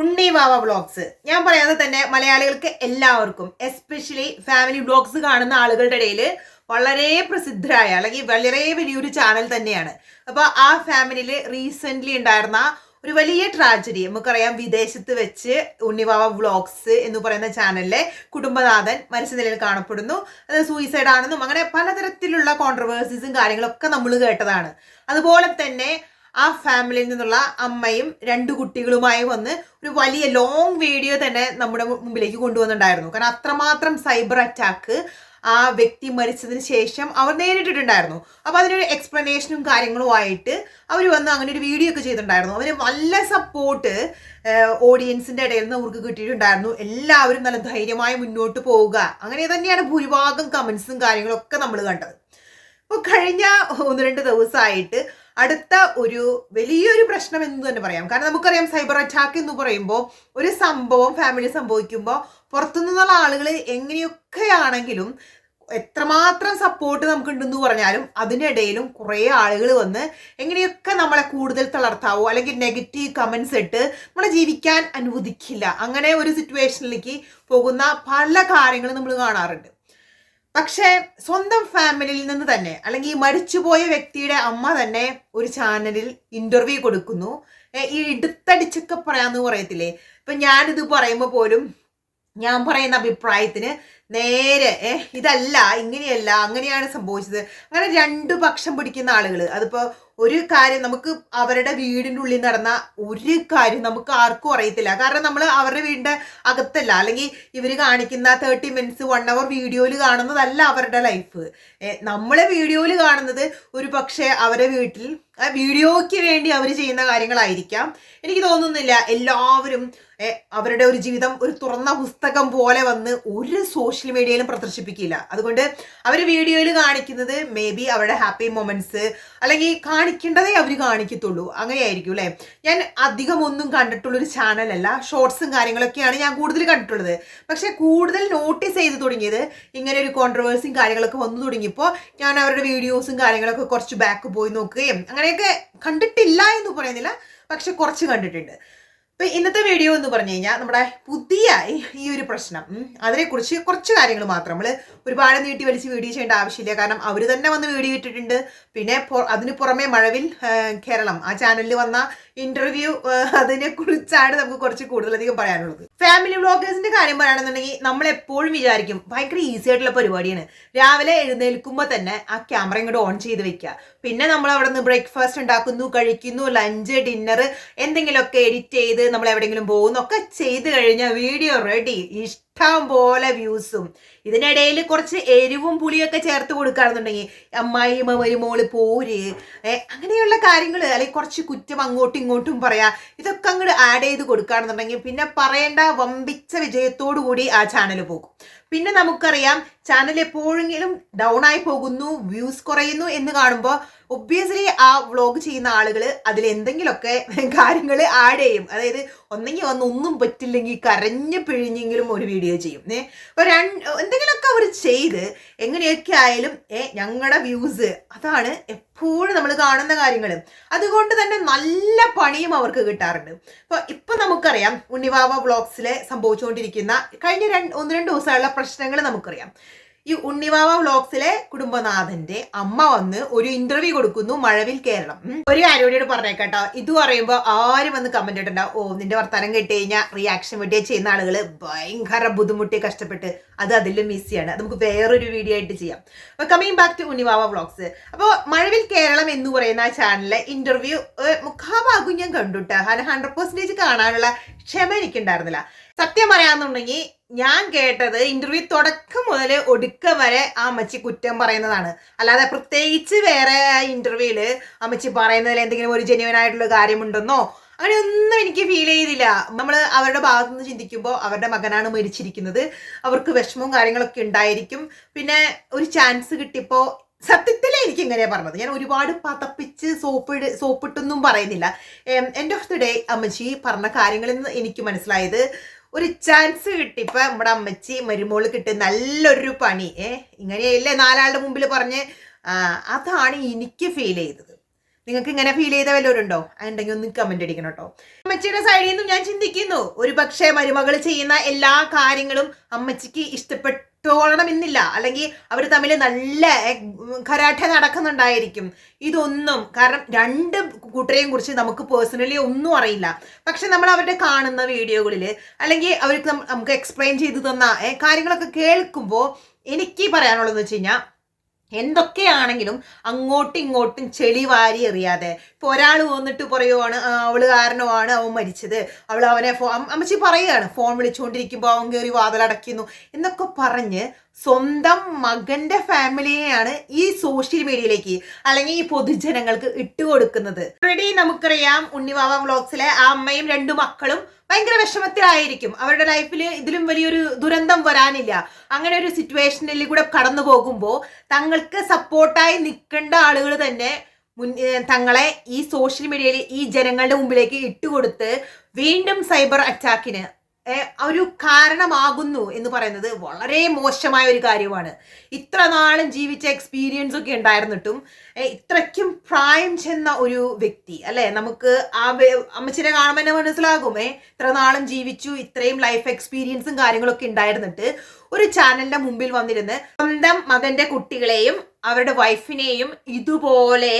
ഉണ്ണി വാവ vlogs. ഞാൻ പറയാതെ തന്നെ മലയാളികൾക്ക് എല്ലാവർക്കും എസ്പെഷ്യലി ഫാമിലി വ്ളോഗ്സ് കാണുന്ന ആളുകളുടെ ഇടയിൽ വളരെ പ്രസിദ്ധരായ അല്ലെങ്കിൽ വളരെ വലിയൊരു ചാനൽ തന്നെയാണ്. അപ്പോൾ ആ ഫാമിലിയിൽ റീസെൻ്റ്ലി ഉണ്ടായിരുന്ന ഒരു വലിയ ട്രാജഡി നമുക്കറിയാം. വിദേശത്ത് വെച്ച് ഉണ്ണിവാവ വ്ളോഗ്സ് എന്ന് പറയുന്ന ചാനലിലെ കുടുംബനാഥൻ മരിച്ച നിലയിൽ കാണപ്പെടുന്നു. അത് സൂയിസൈഡ് ആണെന്നും അങ്ങനെ പലതരത്തിലുള്ള കോൺട്രവേഴ്സീസും കാര്യങ്ങളൊക്കെ നമ്മൾ കേട്ടതാണ്. അതുപോലെ തന്നെ ആ ഫാമിലിയിൽ നിന്നുള്ള അമ്മയും 2 കുട്ടികളുമായി വന്ന് ഒരു വലിയ ലോങ് വീഡിയോ തന്നെ നമ്മുടെ മുമ്പിലേക്ക് കൊണ്ടുവന്നിട്ടുണ്ടായിരുന്നു. കാരണം അത്രമാത്രം സൈബർ അറ്റാക്ക് ആ വ്യക്തി മരിച്ചതിന് ശേഷം അവർ നേരിട്ടിട്ടുണ്ടായിരുന്നു. അപ്പോൾ അതിനൊരു എക്സ്പ്ലനേഷനും കാര്യങ്ങളുമായിട്ട് അവർ വന്ന് അങ്ങനെ ഒരു വീഡിയോ ഒക്കെ ചെയ്തിട്ടുണ്ടായിരുന്നു. അവന് നല്ല സപ്പോർട്ട് ഓഡിയൻസിൻ്റെ ഇടയിൽ നിന്ന് അവർക്ക് കിട്ടിയിട്ടുണ്ടായിരുന്നു. എല്ലാവരും നല്ല ധൈര്യമായി മുന്നോട്ട് പോവുക, അങ്ങനെ തന്നെയാണ് ഭൂരിഭാഗം കമൻസും കാര്യങ്ങളൊക്കെ നമ്മൾ കണ്ടത്. അപ്പോൾ കഴിഞ്ഞ 1-2 ദിവസമായിട്ട് അടുത്ത ഒരു വലിയൊരു പ്രശ്നം എന്ന് തന്നെ പറയാം. കാരണം നമുക്കറിയാം സൈബർ അറ്റാക്ക് എന്ന് പറയുമ്പോൾ ഒരു സംഭവം ഫാമിലി സംഭവിക്കുമ്പോൾ പുറത്തുനിന്നുള്ള ആളുകൾ എങ്ങനെയൊക്കെയാണെങ്കിലും എത്രമാത്രം സപ്പോർട്ട് നമുക്കുണ്ടെന്ന് പറഞ്ഞാലും അതിനിടയിലും കുറേ ആളുകൾ വന്ന് എങ്ങനെയൊക്കെ നമ്മളെ കൂടുതൽ തളർത്താവോ അല്ലെങ്കിൽ നെഗറ്റീവ് കമൻസ് ഇട്ട് നമ്മളെ ജീവിക്കാൻ അനുവദിക്കില്ല, അങ്ങനെ ഒരു സിറ്റുവേഷനിലേക്ക് പോകുന്ന പല കാര്യങ്ങളും നമ്മൾ കാണാറുണ്ട്. പക്ഷേ സ്വന്തം ഫാമിലിയിൽ നിന്ന് തന്നെ അല്ലെങ്കിൽ മരിച്ചുപോയ വ്യക്തിയുടെ അമ്മ തന്നെ ഒരു ചാനലിൽ ഇന്റർവ്യൂ കൊടുക്കുന്നു. ഈ എടുത്തടിച്ചൊക്കെ പറയാന്ന് പറയത്തില്ലേ, ഇപ്പൊ ഞാനിത് പറയുമ്പോൾ പോലും ഞാൻ പറയുന്ന അഭിപ്രായത്തിന് നേരെ ഇതല്ല, ഇങ്ങനെയല്ല, അങ്ങനെയാണ് സംഭവിച്ചത്, അങ്ങനെ 2 പക്ഷം പിടിക്കുന്ന ആളുകൾ. അതിപ്പോ ഒരു കാര്യം നമുക്ക് അവരുടെ വീടിൻ്റെ ഉള്ളിൽ നടന്ന ഒരു കാര്യം നമുക്ക് ആർക്കും അറിയത്തില്ല. കാരണം നമ്മൾ അവരുടെ വീടിൻ്റെ അകത്തല്ല, അല്ലെങ്കിൽ ഇവർ കാണിക്കുന്ന 30 മിനിറ്റ്സ് 1 അവർ വീഡിയോയിൽ കാണുന്നതല്ല അവരുടെ ലൈഫ്. നമ്മളെ വീഡിയോയിൽ കാണുന്നത് ഒരു പക്ഷേ അവരുടെ വീട്ടിൽ വീഡിയോയ്ക്ക് വേണ്ടി അവർ ചെയ്യുന്ന കാര്യങ്ങളായിരിക്കാം. എനിക്ക് തോന്നുന്നില്ല എല്ലാവരും അവരുടെ ഒരു ജീവിതം ഒരു തുറന്ന പുസ്തകം പോലെ വന്ന് ഒരു സോഷ്യൽ മീഡിയയിലും പ്രദർശിപ്പിക്കില്ല. അതുകൊണ്ട് അവർ വീഡിയോയിൽ കാണിക്കുന്നത് മേ ബി അവരുടെ ഹാപ്പി മൊമെന്റ്സ് അല്ലെങ്കിൽ കാണിക്കേണ്ടതേ അവർ കാണിക്കത്തുള്ളൂ, അങ്ങനെയായിരിക്കും അല്ലേ. ഞാൻ അധികം ഒന്നും കണ്ടിട്ടുള്ളൊരു ചാനലല്ല, ഷോർട്സും കാര്യങ്ങളൊക്കെയാണ് ഞാൻ കൂടുതൽ കണ്ടിട്ടുള്ളത്. പക്ഷെ കൂടുതൽ നോട്ടീസ് ചെയ്ത് തുടങ്ങിയത് ഇങ്ങനെ ഒരു കോൺട്രവേഴ്സിയും കാര്യങ്ങളൊക്കെ വന്നു തുടങ്ങിയപ്പോൾ ഞാൻ അവരുടെ വീഡിയോസും കാര്യങ്ങളൊക്കെ കുറച്ച് ബാക്ക് പോയി നോക്കുകയും അങ്ങനെയൊക്കെ കണ്ടിട്ടില്ല എന്ന് പറയുന്നില്ല, പക്ഷെ കുറച്ച് കണ്ടിട്ടുണ്ട്. ഇപ്പം ഇന്നത്തെ വീഡിയോ എന്ന് പറഞ്ഞു കഴിഞ്ഞാൽ നമ്മുടെ പുതിയ ഈ ഒരു പ്രശ്നം, അതിനെക്കുറിച്ച് കുറച്ച് കാര്യങ്ങൾ മാത്രം. നമ്മൾ ഒരുപാട് നീട്ടി വലിച്ച് വീഡിയോ ചെയ്യേണ്ട ആവശ്യമില്ല, കാരണം അവർ തന്നെ വന്ന് വീഡിയോ ഇട്ടിട്ടുണ്ട്. പിന്നെ അതിന് പുറമെ മഴവിൽ കേരളം ആ ചാനലിൽ വന്ന ഇന്റർവ്യൂ, അതിനെക്കുറിച്ചാണ് നമുക്ക് കുറച്ച് കൂടുതലധികം പറയാനുള്ളത്. ഫാമിലി വ്ളോഗേഴ്സിന്റെ കാര്യം പറയുകയാണെന്നുണ്ടെങ്കിൽ നമ്മൾ എപ്പോഴും വിചാരിക്കും ഭയങ്കര ഈസി ആയിട്ടുള്ള പരിപാടിയാണ്. രാവിലെ എഴുന്നേൽക്കുമ്പോൾ തന്നെ ആ ക്യാമറ ഇങ്ങോട്ട് ഓൺ ചെയ്ത് വെക്കുക, പിന്നെ നമ്മൾ അവിടെ നിന്ന് ബ്രേക്ക്ഫാസ്റ്റ് ഉണ്ടാക്കുന്നു, കഴിക്കുന്നു, ലഞ്ച്, ഡിന്നർ, എന്തെങ്കിലുമൊക്കെ എഡിറ്റ് ചെയ്ത് നമ്മൾ എവിടെയെങ്കിലും പോകുന്നു ഒക്കെ ചെയ്ത് കഴിഞ്ഞാൽ വീഡിയോ റെഡി, ഇഷ്ടം പോലെ വ്യൂസും. ഇതിനിടയിൽ കുറച്ച് എരിവും പുളിയൊക്കെ ചേർത്ത് കൊടുക്കുകയാണെന്നുണ്ടെങ്കിൽ അമ്മായി മരുമോള് പോര്, അങ്ങനെയുള്ള കാര്യങ്ങൾ, അല്ലെങ്കിൽ കുറച്ച് കുറ്റം അങ്ങോട്ടും ഇങ്ങോട്ടും പറയാ, ഇതൊക്കെ അങ്ങോട്ട് ആഡ് ചെയ്ത് കൊടുക്കുകയാണെന്നുണ്ടെങ്കിൽ പിന്നെ പറയേണ്ട വമ്പിച്ച വിജയത്തോടു കൂടി ആ ചാനൽ പോകും. പിന്നെ നമുക്കറിയാം ചാനൽ എപ്പോഴെങ്കിലും ഡൗൺ ആയി പോകുന്നു, വ്യൂസ് കുറയുന്നു എന്ന് കാണുമ്പോൾ ഒബ്വിയസ്ലി ആ വ്ളോഗ് ചെയ്യുന്ന ആളുകൾ അതിൽ എന്തെങ്കിലുമൊക്കെ കാര്യങ്ങൾ ആഡ് ചെയ്യും. അതായത് ഒന്നെങ്കിൽ ഒന്നും പറ്റില്ലെങ്കിൽ കരഞ്ഞു പിഴിഞ്ഞെങ്കിലും ഒരു വീഡിയോ ചെയ്യും. അപ്പോൾ എന്തെങ്കിലുമൊക്കെ അവർ ചെയ്ത് എങ്ങനെയൊക്കെ ആയാലും ഞങ്ങളുടെ വ്യൂസ്, അതാണ് എപ്പോഴും നമ്മൾ കാണുന്ന കാര്യങ്ങൾ. അതുകൊണ്ട് തന്നെ നല്ല പണിയും അവർക്ക് കിട്ടാറുണ്ട്. അപ്പോൾ ഇപ്പം നമുക്കറിയാം ഉണ്ണിവാവ വ്ളോഗ്സിലെ സംഭവിച്ചുകൊണ്ടിരിക്കുന്ന കഴിഞ്ഞ 1-2 ദിവസമുള്ള പ്രശ്നങ്ങൾ നമുക്കറിയാം. ഈ ഉണ്ണിവാവ വ്ളോഗ്സിലെ കുടുംബനാഥന്റെ അമ്മ വന്ന് ഒരു ഇന്റർവ്യൂ കൊടുക്കുന്നു മഴവിൽ കേരളം. ഒരു കാര്യോട് പറഞ്ഞേക്കട്ടോ, ഇത് പറയുമ്പോൾ ആരും വന്ന് കമന്റ് ഇട്ടുണ്ടാവും, നിന്റെ വർത്തമാനം കേട്ട് കഴിഞ്ഞാൽ റിയാക്ഷൻ വീഡിയോ ചെയ്യുന്ന ആളുകൾ ഭയങ്കര ബുദ്ധിമുട്ടി കഷ്ടപ്പെട്ട്, അതിലും ഈസിയാണ്, നമുക്ക് വേറൊരു വീഡിയോ ആയിട്ട് ചെയ്യാം. അപ്പൊ coming back to Unnivava vlogs. അപ്പോൾ മഴവിൽ കേരളം എന്ന് പറയുന്ന ചാനലിലെ ഇന്റർവ്യൂ മുഖാഭാഗം ഞാൻ കണ്ടുട്ടാ, 100% കാണാനുള്ള ക്ഷമ എനിക്കുണ്ടായിരുന്നില്ല. സത്യം പറയാന്നുണ്ടെങ്കിൽ ഞാൻ കേട്ടത് ഇന്റർവ്യൂ തുടക്കം മുതൽ ഒടുക്കം വരെ ആ അമ്മച്ചി കുറ്റം പറയുന്നതാണ്. അല്ലാതെ പ്രത്യേകിച്ച് വേറെ ഇന്റർവ്യൂവില് അമ്മച്ചി പറയുന്നതിൽ എന്തെങ്കിലും ഒരു ജെന്യുവൻ ആയിട്ടുള്ള കാര്യമുണ്ടെന്നോ അങ്ങനെയൊന്നും എനിക്ക് ഫീൽ ചെയ്തില്ല. നമ്മൾ അവരുടെ ഭാഗത്തു നിന്ന് ചിന്തിക്കുമ്പോൾ അവരുടെ മകനാണ് മരിച്ചിരിക്കുന്നത്, അവർക്ക് വിഷമവും കാര്യങ്ങളൊക്കെ ഉണ്ടായിരിക്കും. പിന്നെ ഒരു ചാൻസ് കിട്ടിയപ്പോൾ സത്യത്തിലേ എനിക്ക് ഇങ്ങനെയാ പറഞ്ഞത്, ഞാൻ ഒരുപാട് പതപ്പിച്ച് സോപ്പിട്ടൊന്നും പറയുന്നില്ല. എൻഡ് ഓഫ് ദി ഡേ അമ്മച്ചി പറഞ്ഞ കാര്യങ്ങളിൽ നിന്ന് എനിക്ക് മനസ്സിലായത്, ഒരു ചാൻസ് കിട്ടിയപ്പോൾ നമ്മുടെ അമ്മച്ചി മരുമോള് കിട്ടിയ നല്ലൊരു പണി, ഇങ്ങനെയല്ലേ 4 ആളുടെ മുമ്പിൽ പറഞ്ഞ്, അതാണ് എനിക്ക് ഫീൽ ചെയ്തത്. നിങ്ങൾക്ക് ഇങ്ങനെ ഫീൽ ചെയ്ത വല്ലവരുണ്ടോ? ഉണ്ടെങ്കിൽ ഒന്ന് കമന്റ് അടിക്കണം കേട്ടോ. അമ്മച്ചിയുടെ സൈഡിൽ നിന്നും ഞാൻ ചിന്തിക്കുന്നു, ഒരു പക്ഷേ മരുമകൾ ചെയ്യുന്ന എല്ലാ കാര്യങ്ങളും അമ്മച്ചിക്ക് ഇഷ്ടപ്പെട്ടോളണമെന്നില്ല, അല്ലെങ്കിൽ അവർ തമ്മിൽ നല്ല കരാട്ട നടക്കുന്നുണ്ടായിരിക്കും. ഇതൊന്നും കാരണം രണ്ട് കൂട്ടരെയും കുറിച്ച് നമുക്ക് പേഴ്സണലി ഒന്നും അറിയില്ല. പക്ഷെ നമ്മൾ അവരുടെ കാണുന്ന വീഡിയോകളിൽ അല്ലെങ്കിൽ അവർക്ക് നമുക്ക് എക്സ്പ്ലെയിൻ ചെയ്തു തന്ന കാര്യങ്ങളൊക്കെ കേൾക്കുമ്പോൾ എനിക്ക് പറയാനുള്ളതെന്ന് വെച്ച് കഴിഞ്ഞാൽ, എന്തൊക്കെയാണെങ്കിലും അങ്ങോട്ടും ഇങ്ങോട്ടും ചെളി വാരി എറിയാതെ. ഇപ്പൊ ഒരാൾ വന്നിട്ട് പറയുവാണ് അവള് കാരണമാണ് അവൻ മരിച്ചത്, അവനെ അമ്മച്ചി പറയുകയാണ് ഫോൺ വിളിച്ചുകൊണ്ടിരിക്കുമ്പോൾ അവൻ കയറി വാതിലടയ്ക്കുന്നു എന്നൊക്കെ പറഞ്ഞ് സ്വന്തം മകന്റെ ഫാമിലിയെയാണ് ഈ സോഷ്യൽ മീഡിയയിലേക്ക് അല്ലെങ്കിൽ ഈ പൊതുജനങ്ങൾക്ക് ഇട്ടുകൊടുക്കുന്നത്. ഓൾറെഡി നമുക്കറിയാം ഉണ്ണിവാവ വ്ളോഗ്സിലെ ആ അമ്മയും രണ്ടു മക്കളും ഭയങ്കര വിഷമത്തിലായിരിക്കും. അവരുടെ ലൈഫിൽ ഇതിലും വലിയൊരു ദുരന്തം വരാനില്ല. അങ്ങനെ ഒരു സിറ്റുവേഷനിൽ കൂടെ കടന്നു പോകുമ്പോൾ തങ്ങൾക്ക് സപ്പോർട്ടായി നിൽക്കേണ്ട ആളുകൾ തന്നെ തങ്ങളെ ഈ സോഷ്യൽ മീഡിയയിൽ ഈ ജനങ്ങളുടെ മുമ്പിലേക്ക് ഇട്ടുകൊടുത്ത് വീണ്ടും സൈബർ അറ്റാക്കിന് ഒരു കാരണമാകുന്നു എന്ന് പറയുന്നത് വളരെ മോശമായ ഒരു കാര്യമാണ്. ഇത്ര നാളും ജീവിച്ച എക്സ്പീരിയൻസ് ഒക്കെ ഉണ്ടായിരുന്നിട്ടും ഇത്രയ്ക്കും പ്രായം ചെന്ന ഒരു വ്യക്തി അല്ലെ, നമുക്ക് ആ അമ്മച്ചിനെ കാണുമ്പോൾ തന്നെ മനസ്സിലാകും ഇത്ര നാളും ജീവിച്ചു, ഇത്രയും ലൈഫ് എക്സ്പീരിയൻസും കാര്യങ്ങളൊക്കെ ഉണ്ടായിരുന്നിട്ട് ഒരു ചാനലിന്റെ മുമ്പിൽ വന്നിരുന്ന് സ്വന്തം മകന്റെ കുട്ടികളെയും അവരുടെ വൈഫിനെയും ഇതുപോലെ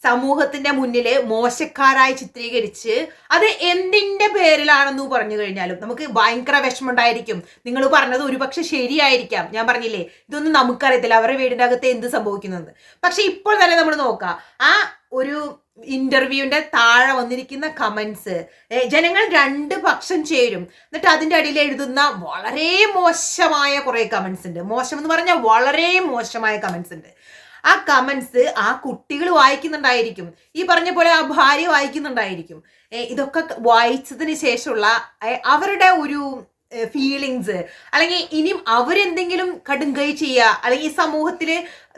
സമൂഹത്തിന്റെ മുന്നില് മോശക്കാരായി ചിത്രീകരിച്ച് അത് എന്തിന്റെ പേരിലാണെന്ന് പറഞ്ഞു കഴിഞ്ഞാലും നമുക്ക് ഭയങ്കര വിഷമമുണ്ടായിരിക്കും. നിങ്ങൾ പറഞ്ഞത് ഒരുപക്ഷെ ശരിയായിരിക്കാം, ഞാൻ പറഞ്ഞില്ലേ ഇതൊന്നും നമുക്കറിയത്തില്ല അവരുടെ വീടിന്റെ അകത്ത് എന്ത് സംഭവിക്കുന്നത്. പക്ഷെ ഇപ്പോൾ തന്നെ നമ്മൾ നോക്കാം, ആ ഒരു ഇന്റർവ്യൂവിന്റെ താഴെ വന്നിരിക്കുന്ന കമന്റ്സ് ജനങ്ങൾ രണ്ട് പക്ഷം ചേരും, എന്നിട്ട് അതിന്റെ അടിയിൽ എഴുതുന്ന വളരെ മോശമായ കുറെ കമന്റ്സ് ഉണ്ട്. മോശം എന്ന് പറഞ്ഞാൽ വളരെ മോശമായ കമന്റ്സ് ഉണ്ട്. ആ കമന്റ്സ് ആ കുട്ടികൾ വായിക്കുന്നുണ്ടായിരിക്കും, ഈ പറഞ്ഞ പോലെ ആ ഭാര്യ വായിക്കുന്നുണ്ടായിരിക്കും. ഇതൊക്കെ വായിച്ചതിന് ശേഷമുള്ള അവരുടെ ഒരു ഫീലിങ്സ്, അല്ലെങ്കിൽ ഇനിയും അവരെന്തെങ്കിലും കടുങ്കൈ ചെയ്യുക, അല്ലെങ്കിൽ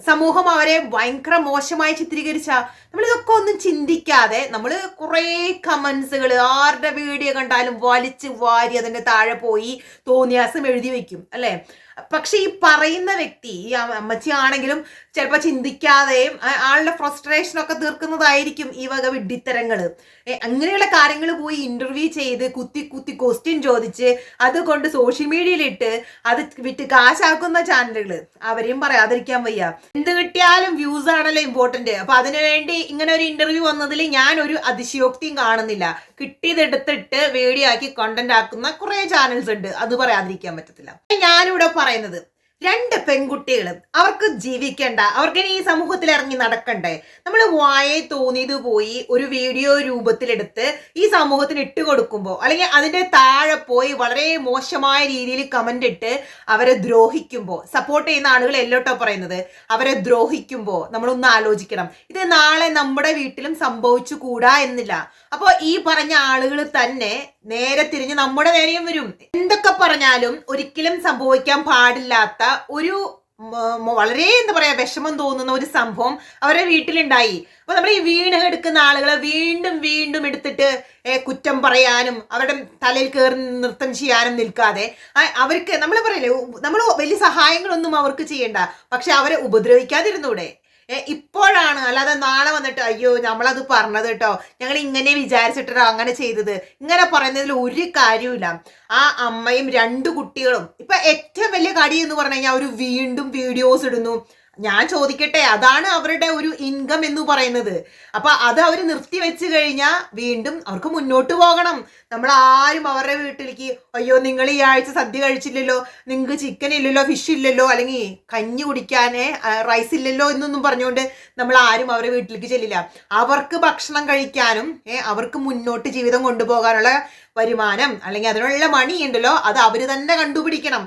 സമൂഹം അവരെ ഭയങ്കര മോശമായി ചിത്രീകരിച്ച നമ്മളിതൊക്കെ ഒന്നും ചിന്തിക്കാതെ നമ്മൾ കുറേ കമന്റ്സുകൾ ആരുടെ വീഡിയോ കണ്ടാലും വലിച്ച് വാരി അതിൻ്റെ താഴെ പോയി തോന്നിയാസം എഴുതി വെക്കും അല്ലേ. പക്ഷെ ഈ പറയുന്ന വ്യക്തി ഈ അമ്മച്ചി ആണെങ്കിലും ചിലപ്പോൾ ചിന്തിക്കാതെയും ആളുടെ ഫ്രസ്ട്രേഷനൊക്കെ തീർക്കുന്നതായിരിക്കും ഈ വക വിഡ്ഢിത്തരങ്ങള്. അങ്ങനെയുള്ള കാര്യങ്ങൾ പോയി ഇന്റർവ്യൂ ചെയ്ത് കുത്തി കുത്തി ക്വസ്റ്റ്യൻ ചോദിച്ച് അതുകൊണ്ട് സോഷ്യൽ മീഡിയയിലിട്ട് അത് വിറ്റ് കാശാക്കുന്ന ചാനലുകൾ അവരെയും പറയാതിരിക്കാൻ വയ്യ. എന്ത് കിട്ടിയാലും വ്യൂസ് ആണല്ലോ ഇമ്പോർട്ടന്റ്. അപ്പൊ അതിനുവേണ്ടി ഇങ്ങനെ ഒരു ഇന്റർവ്യൂ വന്നതിൽ ഞാൻ ഒരു അതിശയോക്തിയും കാണുന്നില്ല. കിട്ടിയതെടുത്തിട്ട് വീഡിയോ ആക്കി കണ്ടന്റ് ആക്കുന്ന കുറെ ചാനൽസ് ഉണ്ട്, അത് പറയാതിരിക്കാൻ പറ്റത്തില്ല. ഞാനിവിടെ പറയുന്നത് രണ്ട് പെൺകുട്ടികളും അവർക്ക് ജീവിക്കേണ്ട, അവർക്ക് ഈ സമൂഹത്തിൽ ഇറങ്ങി നടക്കണ്ടേ. നമ്മൾ വായെ തോന്നിയത് പോയി ഒരു വീഡിയോ രൂപത്തിലെടുത്ത് ഈ സമൂഹത്തിന് ഇട്ട് കൊടുക്കുമ്പോൾ അല്ലെങ്കിൽ അതിന്റെ താഴെ പോയി വളരെ മോശമായ രീതിയിൽ കമന്റ് ഇട്ട് അവരെ ദ്രോഹിക്കുമ്പോൾ, സപ്പോർട്ട് ചെയ്യുന്ന ആളുകൾ എല്ലോട്ടോ പറയുന്നത്, അവരെ ദ്രോഹിക്കുമ്പോൾ നമ്മളൊന്ന് ആലോചിക്കണം, ഇത് നാളെ നമ്മുടെ വീട്ടിലും സംഭവിച്ചു കൂടാ എന്നില്ല. അപ്പോൾ ഈ പറഞ്ഞ ആളുകൾ തന്നെ നേരെ തിരിഞ്ഞ് നമ്മുടെ നേരെയും വരും. എന്തൊക്കെ പറഞ്ഞാലും ഒരിക്കലും സംഭവിക്കാൻ പാടില്ലാത്ത ഒരു വളരെ എന്താ പറയാ വിഷമം തോന്നുന്ന ഒരു സംഭവം അവരുടെ വീട്ടിലുണ്ടായി. അപ്പൊ നമ്മൾ ഈ വീണ് എടുക്കുന്ന ആളുകളെ വീണ്ടും വീണ്ടും എടുത്തിട്ട് കുറ്റം പറയാനും അവരുടെ തലയിൽ കയറി നൃത്തം ചെയ്യാനും നിൽക്കാതെ അവർക്ക് നമ്മൾ പറയില്ലേ, നമ്മൾ വലിയ സഹായങ്ങളൊന്നും അവർക്ക് ചെയ്യണ്ട, പക്ഷെ അവരെ ഉപദ്രവിക്കാതിരുന്നൂടെ. ഇപ്പോഴാണ്, അല്ലാതെ നാളെ വന്നിട്ട് അയ്യോ നമ്മളത് പറഞ്ഞത് കേട്ടോ, ഞങ്ങൾ ഇങ്ങനെ വിചാരിച്ചിട്ടോ അങ്ങനെ ചെയ്തത്, ഇങ്ങനെ പറയുന്നതിൽ ഒരു കാര്യമില്ല. ആ അമ്മയും രണ്ടു കുട്ടികളും ഇപ്പൊ ഏറ്റവും വലിയ കടി എന്ന് പറഞ്ഞു കഴിഞ്ഞാൽ അവർ വീണ്ടും വീഡിയോസ് ഇടുന്നു. ഞാൻ ചോദിക്കട്ടെ, അതാണ് അവരുടെ ഒരു ഇൻകം എന്ന് പറയുന്നത്. അപ്പൊ അത് അവർ നിർത്തി വെച്ച് കഴിഞ്ഞാൽ വീണ്ടും അവർക്ക് മുന്നോട്ട് പോകണം. നമ്മൾ ആരും അവരുടെ വീട്ടിലേക്ക് അയ്യോ നിങ്ങൾ ഈ ആഴ്ച സദ്യ കഴിച്ചില്ലല്ലോ, നിങ്ങൾക്ക് ചിക്കൻ ഇല്ലല്ലോ, ഫിഷ് ഇല്ലല്ലോ, അല്ലെങ്കിൽ കഞ്ഞി കുടിക്കാനേ റൈസ് ഇല്ലല്ലോ എന്നൊന്നും പറഞ്ഞുകൊണ്ട് നമ്മൾ ആരും അവരുടെ വീട്ടിലേക്ക് ചെല്ലില്ല. അവർക്ക് ഭക്ഷണം കഴിക്കാനും അവർക്ക് മുന്നോട്ട് ജീവിതം കൊണ്ടുപോകാനുള്ള വരുമാനം അല്ലെങ്കിൽ അതിനുള്ള മണി ഉണ്ടല്ലോ, അത് അവര് തന്നെ കണ്ടുപിടിക്കണം.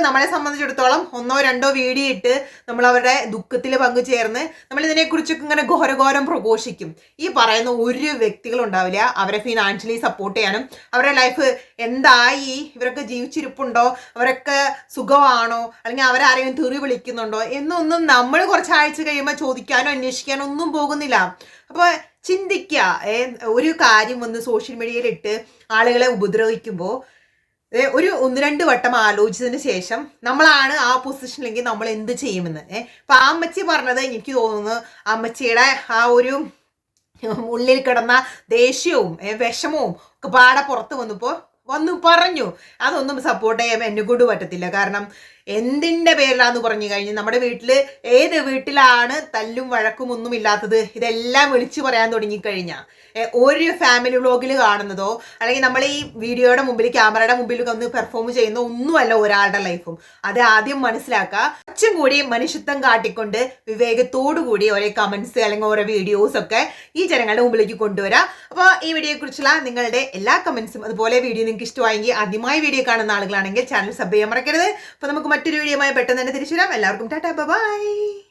നമ്മളെ സംബന്ധിച്ചിടത്തോളം ഒന്നോ രണ്ടോ വീഡിയോ ഇട്ട് നമ്മൾ അവരുടെ ദുഃഖത്തിൽ പങ്കുചേർന്ന് നമ്മൾ ഇതിനെക്കുറിച്ചൊക്കെ ഇങ്ങനെ ഘോരഘോരം പ്രഘോഷിക്കും. ഈ പറയുന്ന ഒരു വ്യക്തികൾ ഉണ്ടാവില്ല അവരെ ഫിനാൻഷ്യലി സപ്പോർട്ട് ചെയ്യാനും, അവരുടെ ലൈഫ് എന്തായി, ഇവരൊക്കെ ജീവിച്ചിരിപ്പുണ്ടോ, അവരൊക്കെ സുഖമാണോ, അല്ലെങ്കിൽ അവരാരെങ്കിലും തെറി വിളിക്കുന്നുണ്ടോ എന്നൊന്നും നമ്മൾ കുറച്ചാഴ്ച കഴിയുമ്പോൾ ചോദിക്കാനോ അന്വേഷിക്കാനോ ഒന്നും പോകുന്നില്ല. അപ്പൊ ചിന്തിക്കുക, ഒരു കാര്യം വന്ന് സോഷ്യൽ മീഡിയയിലിട്ട് ആളുകളെ ഉപദ്രവിക്കുമ്പോൾ ഒരു 1-2 വട്ടം ആലോചിച്ചതിന് ശേഷം നമ്മളാണ് ആ പൊസിഷനിലെങ്കിൽ നമ്മൾ എന്ത് ചെയ്യുമെന്ന്. ഇപ്പൊ ആ അമ്മച്ചി പറഞ്ഞത് എനിക്ക് തോന്നുന്നു അമ്മച്ചിയുടെ ആ ഒരു ഉള്ളിൽ കിടന്ന ദേഷ്യവും വിഷമവും ഒക്കെ പാടെ പുറത്ത് വന്നു പറഞ്ഞു. അതൊന്നും സപ്പോർട്ട് ചെയ്യാൻ എന്നെ കൊണ്ട് പറ്റത്തില്ല. കാരണം എന്തിൻ്റെ പേരിലാന്ന് പറഞ്ഞു കഴിഞ്ഞാൽ നമ്മുടെ ഏത് വീട്ടിലാണ് തല്ലും വഴക്കും ഒന്നും ഇല്ലാത്തത്? ഇതെല്ലാം വിളിച്ചു പറയാൻ തുടങ്ങിക്കഴിഞ്ഞാൽ ഒരു ഫാമിലി വ്ലോഗിൽ കാണുന്നതോ അല്ലെങ്കിൽ നമ്മൾ ഈ വീഡിയോയുടെ മുമ്പിൽ ക്യാമറയുടെ മുമ്പിൽ വന്ന് പെർഫോം ചെയ്യുന്ന ഒന്നുമല്ല ഒരാളുടെ ലൈഫും. അത് ആദ്യം മനസ്സിലാക്കുക. കുറച്ചും കൂടി മനുഷ്യത്വം കാട്ടിക്കൊണ്ട് വിവേകത്തോടു കൂടി ഓരോ കമന്റ്സ് അല്ലെങ്കിൽ ഓരോ വീഡിയോസ് ഒക്കെ ഈ ജനങ്ങളുടെ മുമ്പിലേക്ക് കൊണ്ടുവരാം. അപ്പോൾ ഈ വീഡിയോയെ കുറിച്ചുള്ള നിങ്ങളുടെ എല്ലാ കമന്റ്സും അതുപോലെ വീഡിയോ നിങ്ങൾക്ക് ഇഷ്ടമായെങ്കിൽ ആദ്യമായി വീഡിയോ കാണുന്ന ആളുകളാണെങ്കിൽ ചാനൽ സബ് ചെയ്യാൻ മറക്കരുത്. അപ്പോൾ നമുക്ക് മറ്റൊരു വീഡിയോയുമായി പെട്ടെന്ന് തന്നെ തിരിച്ചു വരാം. എല്ലാവർക്കും ടാറ്റാ ബൈ.